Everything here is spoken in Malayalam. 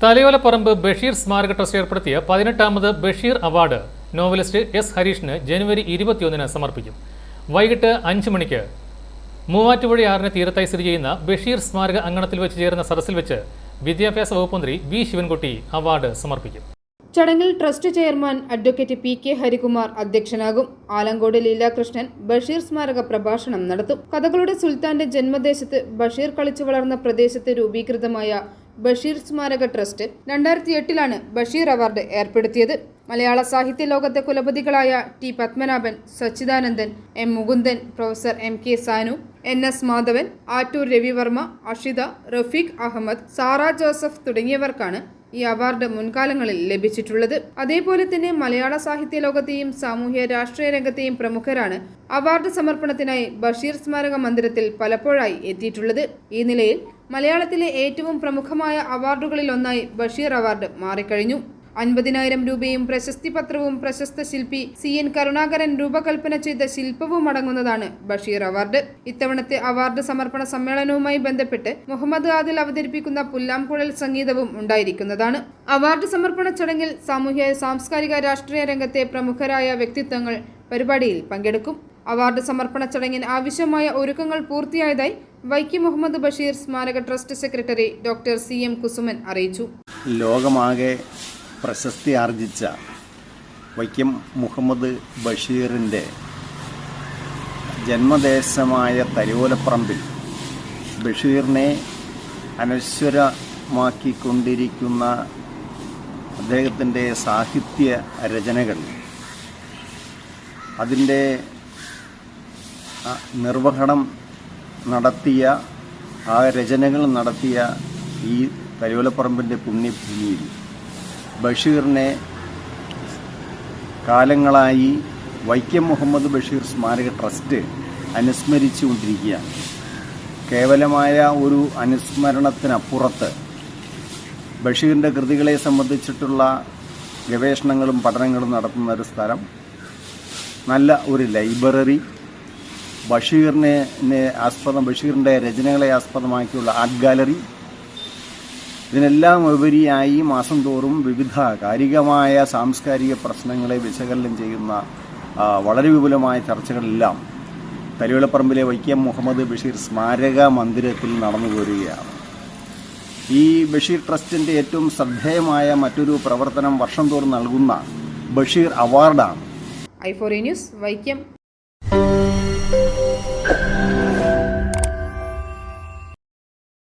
തലയോലപ്പറമ്പ് ബഷീർ സ്മാരക ട്രസ്റ്റ് ഏർപ്പെടുത്തിയ 18ാമത് ബഷീർ അവാർഡ് നോവലിസ്റ്റ് എസ് ഹരീഷിന് ജനുവരി 21-ന് സമർപ്പിക്കും. വൈകിട്ട് 5 മണിക്ക് മൂവാറ്റുപുഴ 6-ന് തീരത്തായി സ്ഥിതി ചെയ്യുന്ന ബഷീർ സ്മാരക അങ്കണത്തിൽ വെച്ച് ചേരുന്ന സദസ്സിൽ വെച്ച് വിദ്യാഭ്യാസ വകുപ്പ് മന്ത്രി വി ശിവൻകുട്ടി അവാർഡ് സമർപ്പിക്കും. ചടങ്ങിൽ trust chairman advocate PK. Harikumar അധ്യക്ഷനാകും. ആലങ്കോട് ലീലാകൃഷ്ണൻ ബഷീർ സ്മാരക പ്രഭാഷണം നടത്തും. കഥകളുടെ സുൽത്താന്റെ ജന്മദേശത്ത് ബഷീർ കളിച്ചു വളർന്ന പ്രദേശത്ത് രൂപീകൃതമായ ബഷീർ സ്മാരക ട്രസ്റ്റ് 2008-ലാണ് ബഷീർ അവാർഡ് ഏർപ്പെടുത്തിയത്. മലയാള സാഹിത്യ ലോകത്തെ കുലപതികളായ ടി. പത്മനാഭൻ, സച്ചിദാനന്ദൻ, എം. മുകുന്ദൻ, പ്രൊഫസർ എം.കെ. സാനു, എൻ.എസ്. മാധവൻ, ആറ്റൂർ രവിവർമ്മ, അഷിത, റഫീഖ് അഹമ്മദ്, സാറ ജോസഫ് തുടങ്ങിയവർക്കാണ് ഈ അവാർഡ് മുൻകാലങ്ങളിൽ ലഭിച്ചിട്ടുള്ളത്. അതേപോലെ തന്നെ മലയാള സാഹിത്യ ലോകത്തെയും സാമൂഹ്യ രാഷ്ട്രീയ രംഗത്തെയും പ്രമുഖരാണ് അവാർഡ് സമർപ്പണത്തിനായി ബഷീർ സ്മാരക മന്ദിരത്തിൽ പലപ്പോഴായി എത്തിയിട്ടുള്ളത്. ഈ നിലയിൽ മലയാളത്തിലെ ഏറ്റവും പ്രമുഖമായ അവാർഡുകളിൽ ഒന്നായി ബഷീർ അവാർഡ് മാറിക്കഴിഞ്ഞു. 50,000 രൂപയും പ്രശസ്തി പത്രവും പ്രശസ്ത ശില്പി CN കരുണാകരൻ രൂപകൽപ്പന ചെയ്ത ശില്പവും അടങ്ങുന്നതാണ് ബഷീർ അവാർഡ്. ഇത്തവണത്തെ അവാർഡ് സമർപ്പണ സമ്മേളനവുമായി ബന്ധപ്പെട്ട് മുഹമ്മദ് ആദിൽ അവതരിപ്പിക്കുന്ന പുല്ലാംകുഴൽ സംഗീതവും ഉണ്ടായിരിക്കുന്നതാണ്. അവാർഡ് സമർപ്പണ ചടങ്ങിൽ സാമൂഹ്യ സാംസ്കാരിക രാഷ്ട്രീയ രംഗത്തെ പ്രമുഖരായ വ്യക്തിത്വങ്ങൾ പരിപാടിയിൽ പങ്കെടുക്കും. അവാർഡ് സമർപ്പണ ചടങ്ങിന് ആവശ്യമായ ഒരുക്കങ്ങൾ പൂർത്തിയായതായി വൈക്കം മുഹമ്മദ് ബഷീർ സ്മാരക trust secretary doctor CM Kusuman അറിയിച്ചു. ലോകമാകെ പ്രശസ്തി ആർജിച്ച വൈക്കം മുഹമ്മദ് ബഷീറിൻ്റെ ജന്മദേശമായ തലയോലപ്പറമ്പിൽ ബഷീറിനെ അനശ്വരമാക്കിക്കൊണ്ടിരിക്കുന്ന അദ്ദേഹത്തിൻ്റെ സാഹിത്യ രചനകൾ, അതിൻ്റെ നിർവഹണം നടത്തിയ ആ രചനകൾ നടത്തിയ ഈ തലയോലപ്പറമ്പിൻ്റെ പുണ്യഭൂമിയിൽ ബഷീറിനെ കാലങ്ങളായി വൈക്കം മുഹമ്മദ് ബഷീർ സ്മാരക ട്രസ്റ്റ് അനുസ്മരിച്ചുകൊണ്ടിരിക്കുകയാണ്. കേവലമായ ഒരു അനുസ്മരണത്തിനപ്പുറത്ത് ബഷീറിൻ്റെ കൃതികളെ സംബന്ധിച്ചിട്ടുള്ള ഗവേഷണങ്ങളും പഠനങ്ങളും നടത്തുന്ന ഒരു സ്ഥലം, നല്ല ഒരു ലൈബ്രറി, ബഷീറിൻ്റെ രചനകളെ ആസ്പദമാക്കിയുള്ള ആർട്ട് ഗാലറി, ഇതിനെല്ലാം ഉപരിയായി മാസം തോറും വിവിധ കാലികമായ സാംസ്കാരിക പ്രശ്നങ്ങളെ വിശകലനം ചെയ്യുന്ന വളരെ വിപുലമായ ചർച്ചകളെല്ലാം തലയോലപ്പറമ്പിലെ വൈക്കം മുഹമ്മദ് ബഷീർ സ്മാരക മന്ദിരത്തിൽ നടന്നു പോരുകയാണ്. ഈ ബഷീർ ട്രസ്റ്റിൻ്റെ ഏറ്റവും ശ്രദ്ധേയമായ മറ്റൊരു പ്രവർത്തനം വർഷം തോറും നൽകുന്ന ബഷീർ അവാർഡാണ്. i4a news Vaikom.